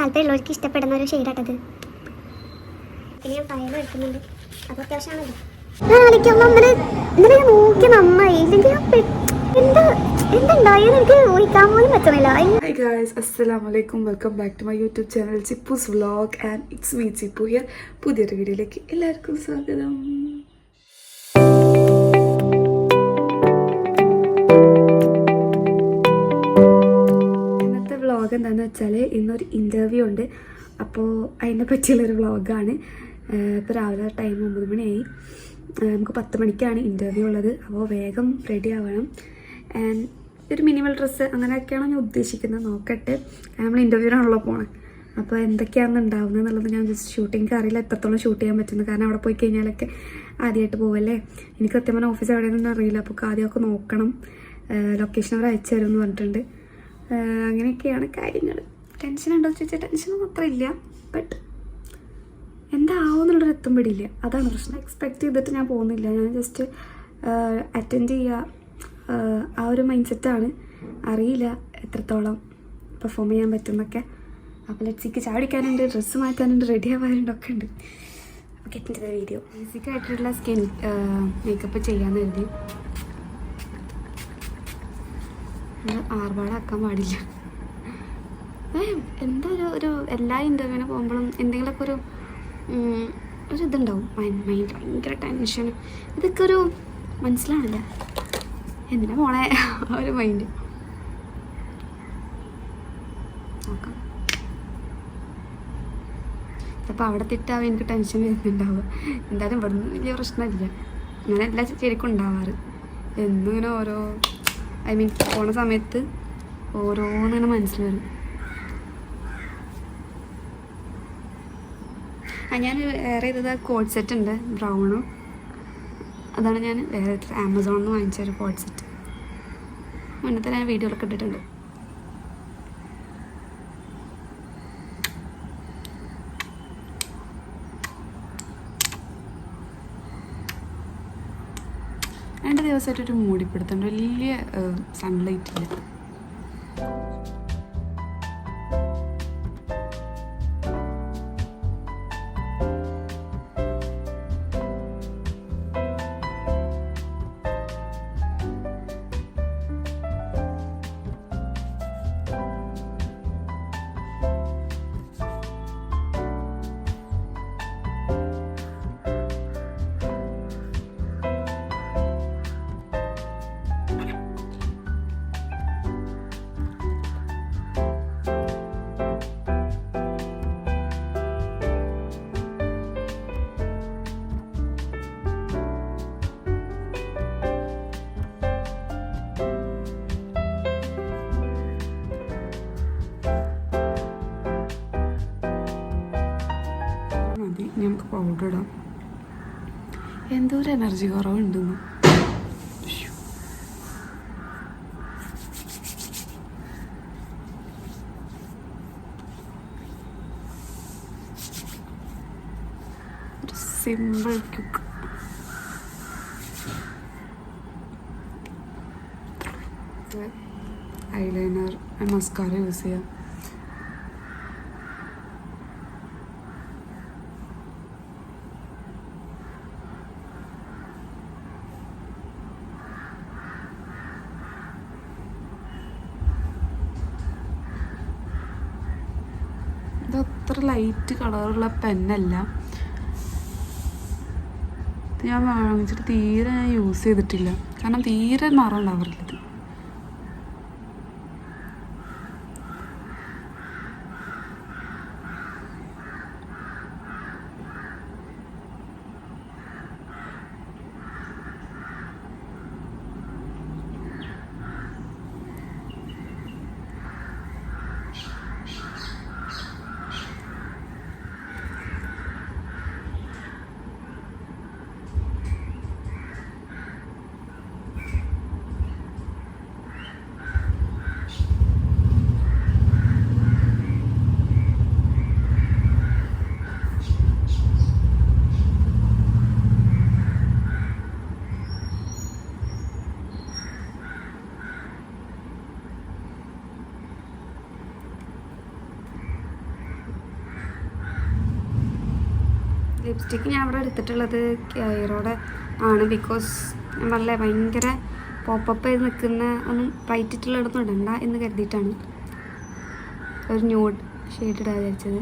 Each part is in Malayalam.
താല്പര്യമുള്ളവർക്ക് ഇഷ്ടപ്പെടുന്ന ഒരു ഷെയ്ഡാട്ടത്. പിന്നെ ഞാൻ ഫയൽ എടുക്കുന്നുണ്ട്, അത് അത്യാവശ്യമാണല്ലോ. നോക്കി നന്നായി, ഇല്ലെങ്കിൽ എന്തുണ്ടായെന്ന് എനിക്ക് ഊഹിക്കാൻ പോലും പറ്റുന്നില്ല. Hi guys, assalamualaikum. Welcome back to my YouTube channel Chipu's Vlog and it's me Chipu here. പുതിയൊരു വീഡിയോയിലേക്ക് എല്ലാവർക്കും സ്വാഗതം. ഇന്നത്തെ വ്ളോഗ് എന്താണെന്ന് വെച്ചാൽ ഇന്നൊരു ഇൻ്റർവ്യൂ ഉണ്ട്. അപ്പോൾ അതിനെ പറ്റിയുള്ളൊരു വ്ളോഗാണ്. ഇപ്പോൾ രാവിലെ ടൈം 9 മണിയായി. നമുക്ക് 10 മണിക്കാണ് ഇൻ്റർവ്യൂ ഉള്ളത്. അപ്പോൾ വേഗം റെഡി ആവണം. ആൻഡ് ഒരു മിനിമൽ ഡ്രസ്സ് അങ്ങനെയൊക്കെയാണ് ഞാൻ ഉദ്ദേശിക്കുന്നത്. നോക്കട്ടെ, നമ്മൾ ഇൻ്റർവ്യൂവിനാണല്ലോ പോണത്. അപ്പോൾ എന്തൊക്കെയാണ് ഉണ്ടാവുന്നത് എന്നുള്ളത് ഞാൻ ജസ്റ്റ് ഷൂട്ടിങ്ങിക്ക് അറിയില്ല എത്രത്തോളം ഷൂട്ട് ചെയ്യാൻ പറ്റുന്നത്. കാരണം അവിടെ പോയി കഴിഞ്ഞാലൊക്കെ ആദ്യമായിട്ട് പോവല്ലേ. എനിക്ക് സത്യം പറഞ്ഞാൽ ഓഫീസ് എവിടെയൊന്നും അറിയില്ല. അപ്പോൾ ആദ്യമൊക്കെ നോക്കണം. ലൊക്കേഷൻ അവർ അയച്ചു തരുമെന്ന് പറഞ്ഞിട്ടുണ്ട്. അങ്ങനെയൊക്കെയാണ് കാര്യങ്ങൾ. ടെൻഷൻ ഉണ്ടോ ചോദിച്ചാൽ ടെൻഷനൊന്നും അത്ര ഇല്ല. ബട്ട് എന്താവും എന്നുള്ളൊരു എത്തുമ്പോഴില്ല, അതാണ് പ്രശ്നം. എക്സ്പെക്റ്റ് ചെയ്തിട്ട് ഞാൻ പോകുന്നില്ല. ഞാൻ ജസ്റ്റ് അറ്റൻഡ് ചെയ്യുക, ആ ഒരു മൈൻഡ് സെറ്റാണ്. അറിയില്ല എത്രത്തോളം പെർഫോം ചെയ്യാൻ പറ്റുമെന്നൊക്കെ. അപ്പോൾ ലെറ്റ്സിക്ക് ചാടിക്കാനുണ്ട്, ഡ്രസ്സ് മാറ്റാനുണ്ട്, റെഡി ആവാനുണ്ട്, ഒക്കെ ഉണ്ട്. ഓക്കെ, എൻ്റെ വീഡിയോ ബേസിക്കായിട്ടുള്ള സ്കിൻ മേക്കപ്പ് ചെയ്യാമെന്ന് കരുതി. ആർഭാടാക്കാൻ പാടില്ല. എന്താ ഒരു എല്ലാ ഇൻ്റർവ്യൂവിന് പോകുമ്പോഴും എന്തെങ്കിലുമൊക്കെ ഒരു ഇതുണ്ടാവും. മൈൻഡ് ഭയങ്കര ടെൻഷനും ഇതൊക്കെ ഒരു മനസ്സിലാവില്ല എന്തിനാ പോണേ ഒരു മൈൻഡ്. നോക്കാം, ചിലപ്പോൾ അവിടെ തെറ്റാവും എനിക്ക് ടെൻഷൻ വരുന്നുണ്ടാവുക. എന്തായാലും ഇവിടുന്ന് വലിയ പ്രശ്നമില്ല. അങ്ങനെ എല്ലാ ശരിക്കും ഉണ്ടാവാറ്. എന്നിങ്ങനെ ഓരോ പോണ സമയത്ത് ഓരോന്നിങ്ങനെ മനസ്സിൽ വരും. ഞാൻ വേറെ ചെയ്തത് കോഡ് സെറ്റ് ഉണ്ട്, ബ്രൗണും. അതാണ് ഞാൻ വേറെ ആമസോണിൽ നിന്ന് വാങ്ങിച്ചൊരു കോഡ് സെറ്റ്. മുന്നത്തെ ഞാൻ വീഡിയോയിലൊക്കെ ഇട്ടിട്ടുണ്ട്. രണ്ട് ദിവസമായിട്ടൊരു മൂടിപ്പിടുത്തുണ്ട്. വലിയ സൺലൈറ്റ് ഇല്ല. മതി, നമുക്ക് പൗഡർ ഇടാം. എന്തോ ഒരു എനർജി കുറവുണ്ടെന്ന്. ഒരു simple quick. Eyeliner mascara use ചെയ്യാം. ഇത് അത്ര ലൈറ്റ് കളറുള്ള പെന്നല്ല. ഇത് ഞാൻ വാങ്ങിച്ചിട്ട് തീരെ ഞാൻ യൂസ് ചെയ്തിട്ടില്ല. കാരണം തീരെ നിറം ഉണ്ടാവാറില്ല ഇത്. ലിപ്സ്റ്റിക്ക് ഞാൻ ഇവിടെ എടുത്തിട്ടുള്ളത് കെയറോടെ ആണ്. ബിക്കോസ് ഞാൻ പറഞ്ഞില്ലേ ഭയങ്കര പോപ്പപ്പ് ചെയ്ത് നിൽക്കുന്ന ഒന്നും ബ്രൈറ്റിട്ടുള്ള ഇടത്തും ഇടണ്ട എന്ന് കരുതിയിട്ടാണ് ഒരു ന്യൂഡ് ഷെയ്ഡ് ഇടാൻ വിചാരിച്ചത്.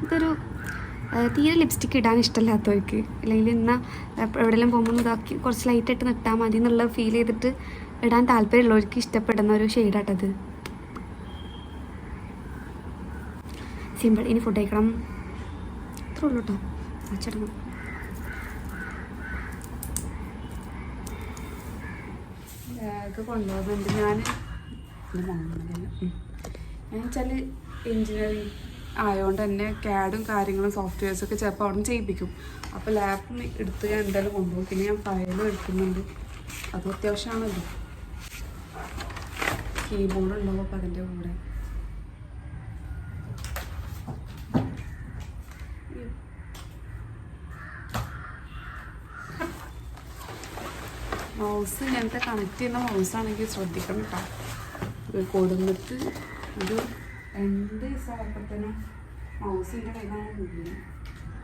ഇതൊരു തീരെ ലിപ്സ്റ്റിക്ക് ഇടാൻ ഇഷ്ടമില്ലാത്തവർക്ക്, അല്ലെങ്കിൽ എന്നാൽ എവിടെയെല്ലാം പോകുമ്പോൾ ഇതാക്കി കുറച്ച് ലൈറ്റായിട്ട് നിട്ടാൽ മതി എന്നുള്ള ഫീൽ ചെയ്തിട്ട് ഇടാൻ താല്പര്യമുള്ളവർക്ക് ഇഷ്ടപ്പെടുന്ന ഒരു ഷെയ്ഡാട്ടത്. സിമ്പിൾ. ഇനി ഫുഡ് കഴിക്കണം. അത്രേ ഉള്ളൂ കേട്ടോ. വച്ചിടണം. ബാഗ് കൊണ്ടുപോകുന്നുണ്ട് ഞാൻ വെച്ചാൽ എൻജിനീയറിങ് ആയതുകൊണ്ട് തന്നെ CAD-ഉം കാര്യങ്ങളും സോഫ്റ്റ്വെയർസൊക്കെ ചിലപ്പോൾ അവിടെ നിന്ന് ചെയ്യിപ്പിക്കും. അപ്പോൾ ലാപ്പ് എടുത്ത് ഞാൻ എന്തായാലും കൊണ്ടുപോകും. പിന്നെ ഞാൻ ഫയലും എടുക്കുന്നുണ്ട്, അത് അത്യാവശ്യമാണല്ലോ. കീബോർഡ് ഉണ്ടാവും അപ്പോൾ അതിൻ്റെ കൂടെ. മൗസ് ഇങ്ങനത്തെ കണക്ട് ചെയ്യുന്ന മൗസാണെങ്കിൽ ശ്രദ്ധിക്കണം കേട്ടോ. കൊടുന്നിട്ട് ഒരു 2 ദിവസമായപ്പോഴത്തേനും മൗസിൻ്റെ കയ്യിലാണ് വീണു.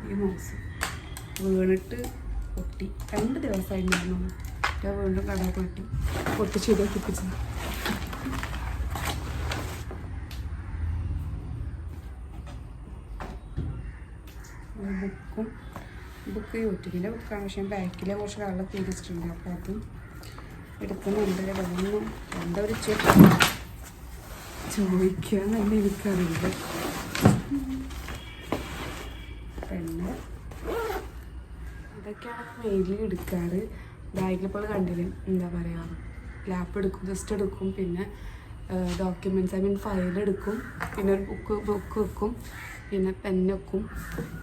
ഈ മൗസ് വീണിട്ട് പൊട്ടി. 2 ദിവസമായിട്ടുണ്ടായിരുന്നു. ഞാൻ വീണ്ടും കടയിൽ പോയിട്ട് പൊട്ടിച്ച് ഇതൊക്കിപ്പിച്ചത്. ബുക്ക് യൂട്യൂബിൻ്റെ ബുക്കാണ്, പക്ഷേ ബാക്കിലെ കുറച്ച് വെള്ളം തിരിച്ചിട്ടുണ്ട്. അപ്പോൾ അതും എടുക്കുന്നുണ്ട്. അതൊന്നും എന്താ ഒരു ചോദിക്കാൻ തന്നെ എനിക്കറിയില്ല. പിന്നെ ഇതൊക്കെയാണ് മെയിൻലി എടുക്കാറ്. ബാഗിലിപ്പോൾ കണ്ടില്ല, എന്താ പറയുക, ലാപ്പ് എടുക്കും, ജസ്റ്റ് എടുക്കും, പിന്നെ ഡോക്യുമെൻറ്റ്സ് ഫയൽ എടുക്കും, പിന്നെ ഒരു ബുക്ക് വെക്കും, പിന്നെ പെന്ന് വെക്കും,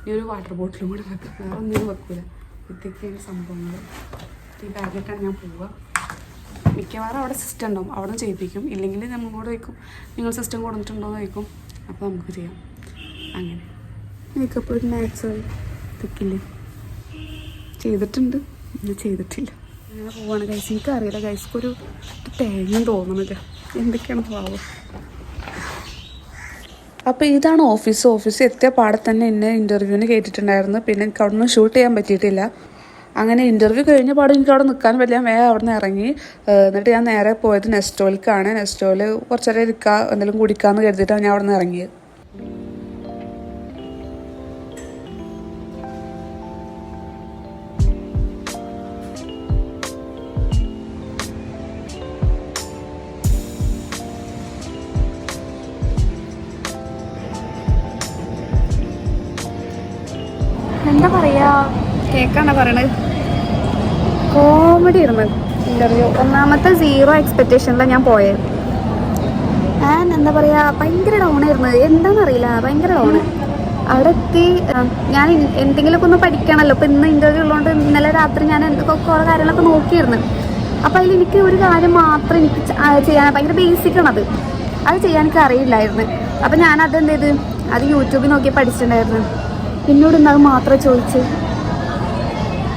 ഇനി ഒരു വാട്ടർ ബോട്ടിലും കൂടി വെക്കും. വേറെ ഒന്നും വെക്കില്ല. ഇതൊക്കെയാണ് സംഭവങ്ങൾ. ഈ ബാഗിട്ടാണ് ഞാൻ പോവുക. മിക്കവാറും അവിടെ സിസ്റ്റം ഉണ്ടാവും, അവിടെ നിന്ന് ചെയ്യിപ്പിക്കും. ഇല്ലെങ്കിൽ നമ്മളോട് ചോദിക്കും നിങ്ങൾ സിസ്റ്റം കൊടുത്തിട്ടുണ്ടോ എന്ന് ചോദിക്കും. അപ്പോൾ നമുക്ക് ചെയ്യാം. അങ്ങനെ മേക്കപ്പ് ഒരു നാച്ചുറൽ ഇതൊക്കില്ലേ ചെയ്തിട്ടുണ്ട്, ഇത് ചെയ്തിട്ടില്ല. അങ്ങനെ പോവാണ് ഗൈസ്. എനിക്കറിയില്ല ഗൈസ്ക്കൊരു തേങ്ങയും തോന്നുന്നില്ല. എന്തൊക്കെയാണ് ഭാവം. അപ്പോൾ ഇതാണ് ഓഫീസ് എത്തിയ പാടെ തന്നെ എന്നെ ഇൻ്റർവ്യൂവിന് കയറ്റിയിട്ടുണ്ടായിരുന്നു. പിന്നെ എനിക്ക് അവിടെ നിന്ന് ഷൂട്ട് ചെയ്യാൻ പറ്റിയിട്ടില്ല. അങ്ങനെ ഇൻ്റർവ്യൂ കഴിഞ്ഞ പാടെ എനിക്ക് അവിടെ നിൽക്കാൻ പറ്റില്ല. ഞാൻ വേഗം അവിടെ നിന്ന് ഇറങ്ങി. എന്നിട്ട് ഞാൻ നേരെ പോയത് നെസ്റ്റോയിലേക്കാണ്. നെസ്റ്റോയിൽ കുറച്ച് നേരം ഇരിക്കുക, എന്തെങ്കിലും കുടിക്കാമെന്ന് കരുതിയിട്ടാണ് ഞാൻ അവിടെ നിന്ന് ഇറങ്ങിയത്. എന്താ പറയുക, കേൾക്കാണ് പറയണത്. കോമഡി ആയിരുന്നു ഇൻ്റർവ്യൂ. ഒന്നാമത്തെ 0 എക്സ്പെക്റ്റേഷനിലാണ് ഞാൻ പോയത്. ഞാൻ എന്താ പറയുക, ഭയങ്കര ഡൗണായിരുന്നു. എന്താണെന്നറിയില്ല, ഭയങ്കര ഡൗണ്. അവിടെ എത്തി ഞാൻ എന്തെങ്കിലുമൊക്കെ ഒന്ന് പഠിക്കണമല്ലോ. ഇപ്പോൾ ഇന്ന് ഇൻ്റർവ്യൂ ഉള്ളതുകൊണ്ട് ഇന്നലെ രാത്രി ഞാൻ എന്തൊക്കെ കുറേ കാര്യങ്ങളൊക്കെ നോക്കിയിരുന്നു. അപ്പോൾ അതിലെനിക്ക് ഒരു കാര്യം മാത്രം എനിക്ക് ചെയ്യാൻ ഭയങ്കര ബേസിക്കാണത്. അത് ചെയ്യാൻ എനിക്ക് അറിയില്ലായിരുന്നു. അപ്പോൾ ഞാനത് എന്ത് ചെയ്ത്, അത് യൂട്യൂബിൽ നോക്കി പഠിച്ചിട്ടുണ്ടായിരുന്നു. എന്നോട് അത് മാത്രമേ ചോദിച്ച്.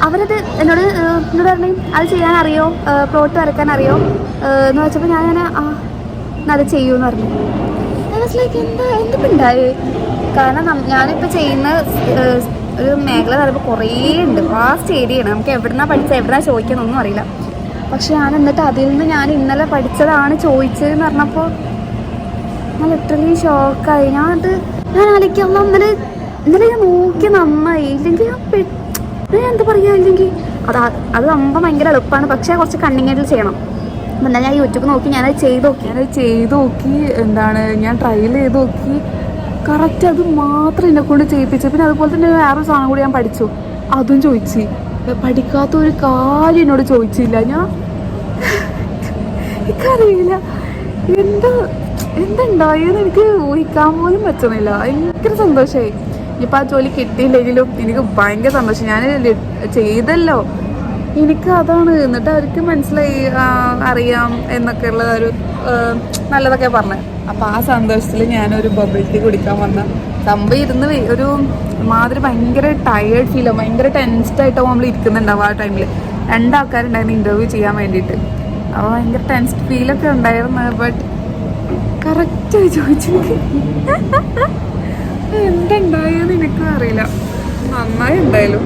അവരത് എന്നോട് പറഞ്ഞു അത് ചെയ്യാൻ അറിയോ, പ്ലോട്ട് വരയ്ക്കാൻ അറിയോ എന്ന് വെച്ചപ്പോൾ ഞാൻ അത് ചെയ്യുമെന്ന് പറഞ്ഞു. ലൈക്ക് എന്തിപ്പോൾ ഉണ്ടായി. കാരണം ഞാനിപ്പോൾ ചെയ്യുന്ന ഒരു മേഖല പറയുമ്പോൾ കുറേ ഉണ്ട്, വാസ്റ്റ് ഏരിയയാണ്. നമുക്ക് എവിടുന്നാണ് പഠിച്ചത്, എവിടുന്നാണ് ചോദിക്കുന്നൊന്നും അറിയില്ല. പക്ഷെ ഞാൻ എന്നിട്ട് അതിൽ നിന്ന് ഞാൻ ഇന്നലെ പഠിച്ചതാണ് ചോദിച്ചതെന്ന് പറഞ്ഞപ്പോൾ ഞാൻ ലിറ്ററലി ഷോക്കായി. ഞാൻ ആലോചിക്കാം, ഇന്നലെ ഞാൻ നോക്കി നന്നായി. ഇല്ലെങ്കിൽ ഞാൻ എന്താ പറയുക, ഇല്ലെങ്കിൽ അത് നമ്മൾ ഭയങ്കര എളുപ്പമാണ്. പക്ഷേ കുറച്ച് കണ്ണിങ്ങായിട്ട് ചെയ്യണം. അപ്പം എന്നാൽ ഞാൻ യൂട്യൂബ് നോക്കി ഞാനത് ചെയ്ത് നോക്കി എന്താണ് ഞാൻ ട്രയൽ ചെയ്ത് നോക്കി. കറക്റ്റ് അത് മാത്രം എന്നെ കൊണ്ട് ചെയ്യിപ്പിച്ചു. പിന്നെ അതുപോലെ തന്നെ വേറൊരു സാധനം കൂടി ഞാൻ പഠിച്ചു, അതും ചോദിച്ചു. പഠിക്കാത്ത ഒരു കാര്യം എന്നോട് ചോദിച്ചില്ല. എനിക്കറിയില്ല എന്തുണ്ടായെന്ന് എനിക്ക് ഊഹിക്കാൻ പോലും പറ്റുന്നില്ല. ഭയങ്കര സന്തോഷമായി. ഇനിയിപ്പോൾ ആ ജോലി കിട്ടിയില്ലെങ്കിലും എനിക്ക് ഭയങ്കര സന്തോഷം. ഞാൻ ചെയ്തല്ലോ, എനിക്ക് അതാണ്. എന്നിട്ട് അവർക്ക് മനസ്സിലായി അറിയാം എന്നൊക്കെയുള്ള ഒരു നല്ലതൊക്കെ പറഞ്ഞത്. അപ്പോൾ ആ സന്തോഷത്തിൽ ഞാനൊരു ബബിൾ ടീ കുടിക്കാൻ വന്ന സംഭവം ഇരുന്ന് ഒരു മാതിരി ഭയങ്കര ടയേർഡ് ഫീൽ ആവും, ഭയങ്കര ടെൻസ്ഡ് നമ്മൾ ഇരിക്കുന്നുണ്ടാവും ആ ടൈമിൽ. 2 ആൾക്കാരുണ്ടായിരുന്നു ഇൻ്റർവ്യൂ ചെയ്യാൻ വേണ്ടിയിട്ട്. അപ്പോൾ ഭയങ്കര ടെൻസ്ഡ് ഫീലൊക്കെ ഉണ്ടായിരുന്നു. ബട്ട് കറക്റ്റ് ചോദിച്ചു എന്തുണ്ടായെന്ന് എനിക്കും അറിയില്ല. നന്നായി ഉണ്ടായാലും.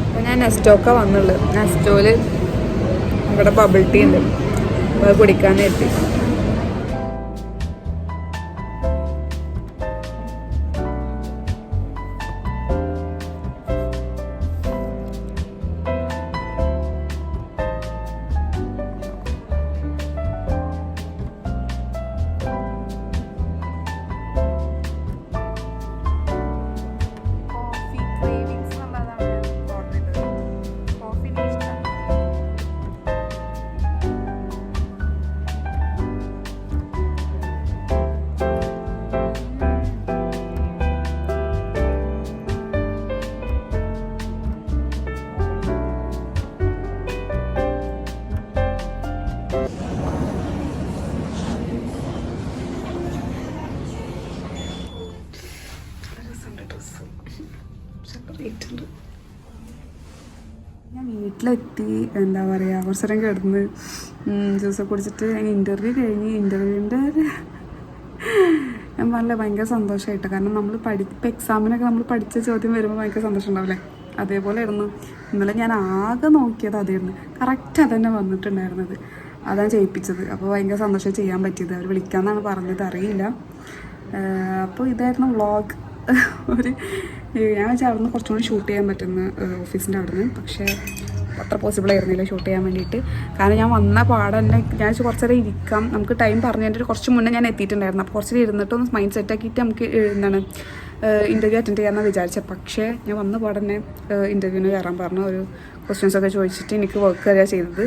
അപ്പോൾ ഞാൻ നെസ്റ്റോക്ക വന്നുള്ളത്. നെസ്റ്റോയിൽ ഇവിടെ ബബിൾ ടീ ഉണ്ട്, അപ്പോൾ അത് കുടിക്കാൻ എത്തി. ഞാൻ വീട്ടിലെത്തി, എന്താ പറയുക, കുറച്ച് നേരം കിടന്ന് ജ്യൂസൊക്കെ കുടിച്ചിട്ട് ഇൻ്റർവ്യൂ കഴിഞ്ഞ്. ഇൻ്റർവ്യൂവിൻ്റെ ഞാൻ പറഞ്ഞില്ല ഭയങ്കര സന്തോഷമായിട്ട്. കാരണം നമ്മൾ ഇപ്പം എക്സാമിനൊക്കെ നമ്മൾ പഠിച്ച ചോദ്യം വരുമ്പോൾ ഭയങ്കര സന്തോഷം ഉണ്ടാവില്ലേ, അതേപോലെ ആയിരുന്നു ഇന്നലെ. ഞാൻ ആകെ നോക്കിയത് അതായിരുന്നു, കറക്റ്റ് അതന്നെ വന്നിട്ടുണ്ടായിരുന്നത്, അതാണ് ചെയ്യിപ്പിച്ചത്. അപ്പോൾ ഭയങ്കര സന്തോഷം ചെയ്യാൻ പറ്റിയത്. അവർ വിളിക്കാമെന്നാണ് പറഞ്ഞത്, അറിയില്ല. അപ്പോൾ ഇതായിരുന്നു വ്ളോഗ്. ഞാൻ വെച്ചാൽ അവിടെ നിന്ന് കുറച്ചും കൂടി ഷൂട്ട് ചെയ്യാൻ പറ്റുന്ന ഓഫീസിൻ്റെ അവിടെ നിന്ന്, പക്ഷേ അത്ര പോസിബിൾ ആയിരുന്നില്ല ഷൂട്ട് ചെയ്യാൻ വേണ്ടിയിട്ട്. കാരണം ഞാൻ വന്ന പാടന്നെ ഞാൻ കുറച്ച് നേരം ഇരിക്കാം, നമുക്ക് ടൈം പറഞ്ഞതിൻ്റെ കുറച്ച് മുന്നേ ഞാൻ എത്തിയിട്ടുണ്ടായിരുന്നു. അപ്പോൾ കുറച്ച് നേരം ഇരുന്നിട്ടൊന്ന് മൈൻഡ് സെറ്റ് ആക്കിയിട്ട് നമുക്ക് ഇൻ്റർവ്യൂ അറ്റൻഡ് ചെയ്യാമെന്ന് വിചാരിച്ചത്. പക്ഷേ ഞാൻ വന്ന പാടന്നെ ഇൻ്റർവ്യൂവിന് കയറാൻ പറഞ്ഞു. ഒരു ക്വസ്റ്റ്യൻസൊക്കെ ചോദിച്ചിട്ട് എനിക്ക് വർക്ക് അറിയാൻ ചെയ്തത്,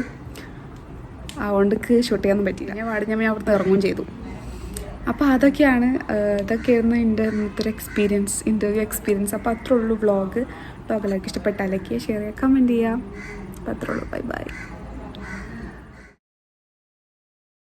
അതുകൊണ്ട് ഷൂട്ട് ചെയ്യാനൊന്നും പറ്റിയില്ല. ഞാൻ അവിടെ നിന്ന് ഇറങ്ങുകയും ചെയ്തു. അപ്പോൾ ഇതൊക്കെയായിരുന്നു എൻ്റെ ഇന്നത്തെ എക്സ്പീരിയൻസ്, ഇൻ്റർവ്യൂ എക്സ്പീരിയൻസ്. അപ്പോൾ അത്രേ ഉള്ളൂ വ്ളോഗ്. എല്ലാവർക്കും ഇഷ്ടപ്പെട്ടാലേക്ക് ഷെയർ ചെയ്യുക, കമൻറ്റ് ചെയ്യുക. അപ്പോൾ അത്രേ ഉള്ളൂ. Bye bye.